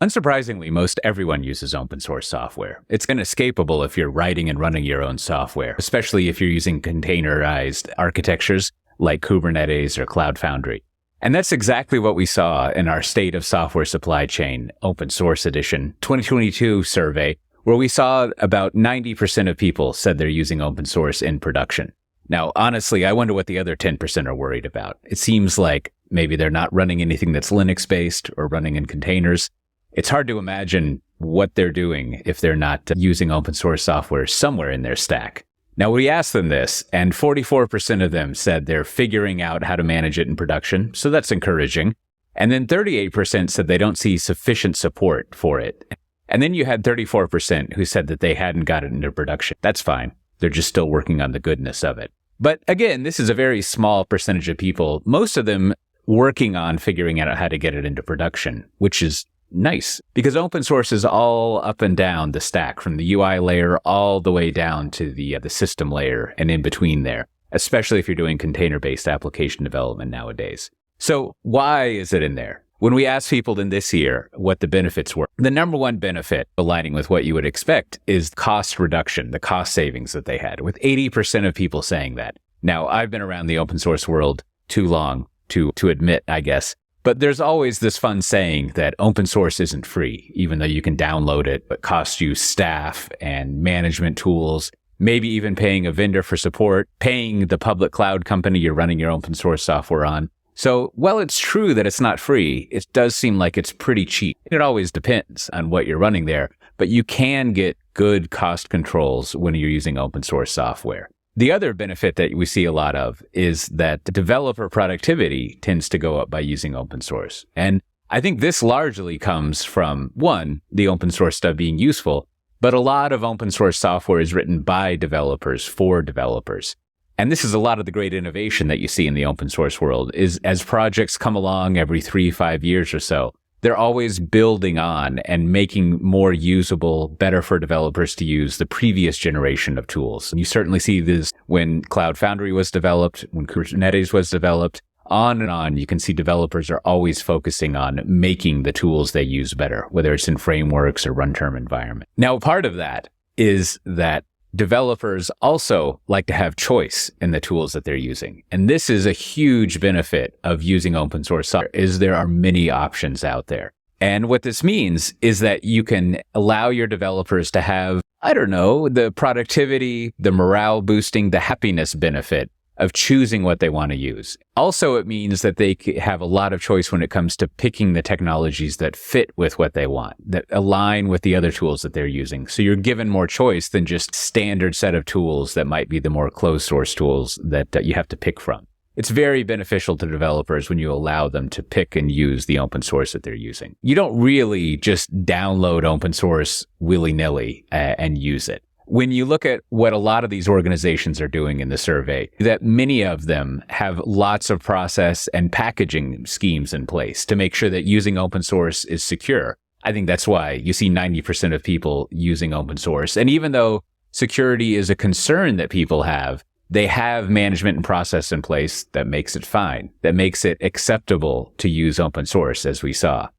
Unsurprisingly, most everyone uses open source software. It's inescapable if you're writing and running your own software, especially if you're using containerized architectures like Kubernetes or Cloud Foundry. And that's exactly what we saw in our State of Software Supply Chain Open Source Edition 2022 survey, where we saw about 90% of people said they're using open source in production. Now, honestly, I wonder what the other 10% are worried about. It seems like maybe they're not running anything that's Linux-based or running in containers. It's hard to imagine what they're doing if they're not using open source software somewhere in their stack. Now, we asked them this, and 44% of them said they're figuring out how to manage it in production, so that's encouraging. And then 38% said they don't see sufficient support for it. And then you had 34% who said that they hadn't got it into production. That's fine. They're just still working on the goodness of it. But again, this is a very small percentage of people, most of them working on figuring out how to get it into production, which is nice, because open source is all up and down the stack, from the UI layer all the way down to the system layer and in between there, especially if you're doing container-based application development nowadays. So why is it in there? When we asked people in this year what the benefits were, the number one benefit, aligning with what you would expect, is cost reduction, the cost savings that they had, with 80% of people saying that. Now, I've been around the open source world too long to admit, I guess, but there's always this fun saying that open source isn't free, even though you can download it, but costs you staff and management tools, maybe even paying a vendor for support, paying the public cloud company you're running your open source software on. So while it's true that it's not free, it does seem like it's pretty cheap. It always depends on what you're running there, but you can get good cost controls when you're using open source software. The other benefit that we see a lot of is that developer productivity tends to go up by using open source. And I think this largely comes from, one, the open source stuff being useful, but a lot of open source software is written by developers for developers. And this is a lot of the great innovation that you see in the open source world, is as projects come along every 3-5 years or so, they're always building on and making more usable, better for developers to use the previous generation of tools. And you certainly see this when Cloud Foundry was developed, when Kubernetes was developed, on and on. You can see developers are always focusing on making the tools they use better, whether it's in frameworks or runtime environment. Now, part of that is that developers also like to have choice in the tools that they're using. And this is a huge benefit of using open source software, is there are many options out there. And what this means is that you can allow your developers to have, the productivity, the morale boosting, the happiness benefit of choosing what they want to use. Also, it means that they have a lot of choice when it comes to picking the technologies that fit with what they want, that align with the other tools that they're using. So you're given more choice than just standard set of tools that might be the more closed source tools that you have to pick from. It's very beneficial to developers when you allow them to pick and use the open source that they're using. You don't really just download open source willy-nilly and use it. When you look at what a lot of these organizations are doing in the survey, that many of them have lots of process and packaging schemes in place to make sure that using open source is secure. I think that's why you see 90% of people using open source. And even though security is a concern that people have, they have management and process in place that makes it fine, that makes it acceptable to use open source, as we saw.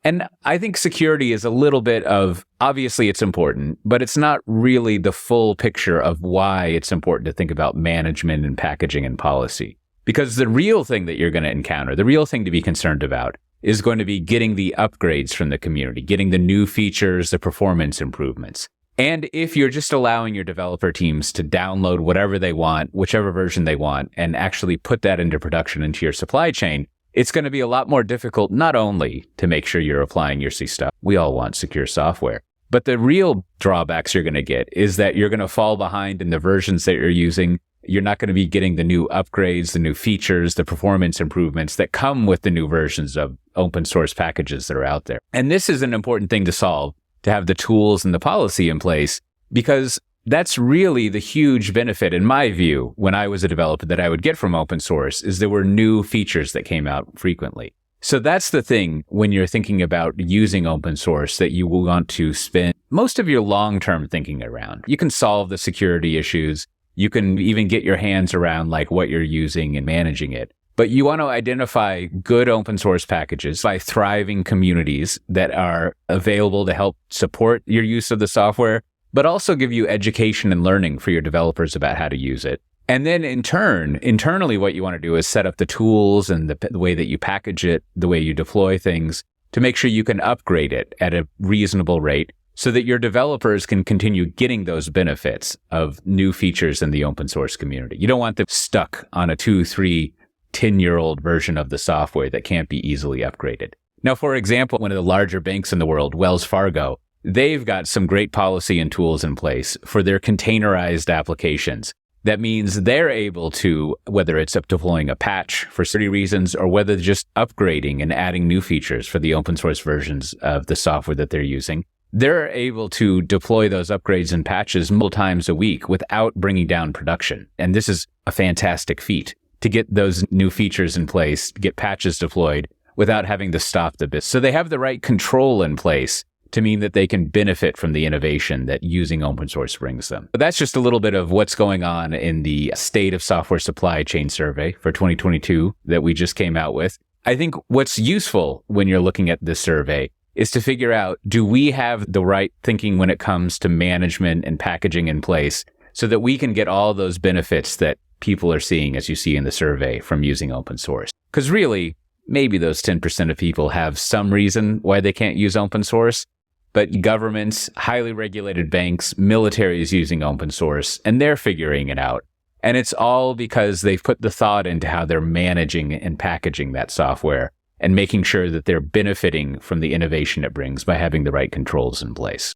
And I think security is a little bit of, obviously it's important, but it's not really the full picture of why it's important to think about management and packaging and policy. Because the real thing that you're going to encounter, the real thing to be concerned about, is going to be getting the upgrades from the community, getting the new features, the performance improvements. And if you're just allowing your developer teams to download whatever they want, whichever version they want, and actually put that into production into your supply chain, it's going to be a lot more difficult not only to make sure you're applying your C stuff. We all want secure software. But the real drawbacks you're going to get is that you're going to fall behind in the versions that you're using. You're not going to be getting the new upgrades, the new features, the performance improvements that come with the new versions of open source packages that are out there. And this is an important thing to solve, to have the tools and the policy in place, because that's really the huge benefit, in my view, when I was a developer, that I would get from open source, is there were new features that came out frequently. So that's the thing when you're thinking about using open source that you will want to spend most of your long-term thinking around. You can solve the security issues. You can even get your hands around like what you're using and managing it. But you want to identify good open source packages by thriving communities that are available to help support your use of the software, but also give you education and learning for your developers about how to use it. And then in turn, internally, what you want to do is set up the tools and the way that you package it, the way you deploy things to make sure you can upgrade it at a reasonable rate so that your developers can continue getting those benefits of new features in the open source community. You don't want them stuck on a 2, 3, 10-year-old version of the software that can't be easily upgraded. Now, for example, one of the larger banks in the world, Wells Fargo, they've got some great policy and tools in place for their containerized applications. That means they're able to, whether it's up deploying a patch for security reasons or whether just upgrading and adding new features for the open source versions of the software that they're using, they're able to deploy those upgrades and patches multiple times a week without bringing down production. And this is a fantastic feat to get those new features in place, get patches deployed without having to stop the business. So they have the right control in place to mean that they can benefit from the innovation that using open source brings them. But that's just a little bit of what's going on in the State of Software Supply Chain Survey for 2022 that we just came out with. I think what's useful when you're looking at this survey is to figure out, do we have the right thinking when it comes to management and packaging in place so that we can get all those benefits that people are seeing, as you see in the survey, from using open source? Because really, maybe those 10% of people have some reason why they can't use open source. But governments, highly regulated banks, militaries using open source, and they're figuring it out. And it's all because they've put the thought into how they're managing and packaging that software and making sure that they're benefiting from the innovation it brings by having the right controls in place.